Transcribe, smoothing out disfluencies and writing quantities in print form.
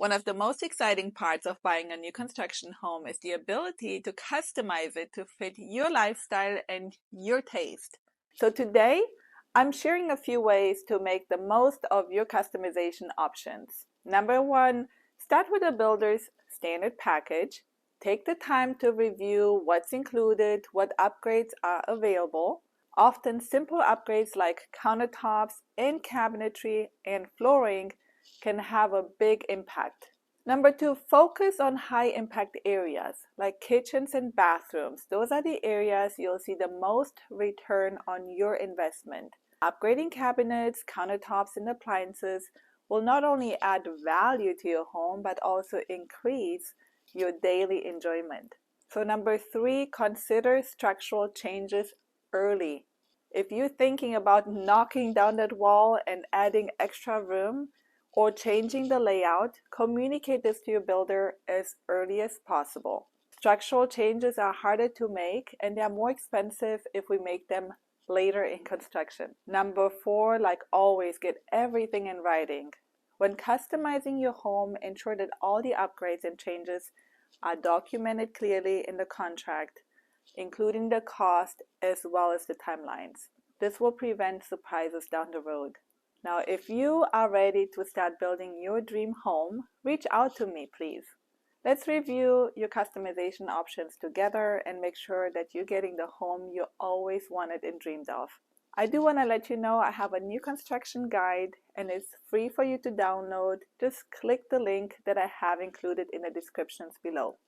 One of the most exciting parts of buying a new construction home is the ability to customize it to fit your lifestyle and your taste. So today, I'm sharing a few ways to make the most of your customization options. Number one, start with a builder's standard package. Take the time to review what's included, what upgrades are available. Often simple upgrades like countertops and cabinetry and flooring can have a big impact. Number two, focus on high impact areas like kitchens and bathrooms. Those are the areas you'll see the most return on your investment. Upgrading cabinets, countertops, and appliances will not only add value to your home but also increase your daily enjoyment. So number three, consider structural changes early. If you're thinking about knocking down that wall and adding extra room, or changing the layout, communicate this to your builder as early as possible. Structural changes are harder to make and they are more expensive if we make them later in construction. Number four, like always, get everything in writing. When customizing your home, ensure that all the upgrades and changes are documented clearly in the contract, including the cost as well as the timelines. This will prevent surprises down the road. Now, if you are ready to start building your dream home, reach out to me, please. Let's review your customization options together and make sure that you're getting the home you always wanted and dreamed of. I do want to let you know I have a new construction guide and it's free for you to download. Just click the link that I have included in the descriptions below.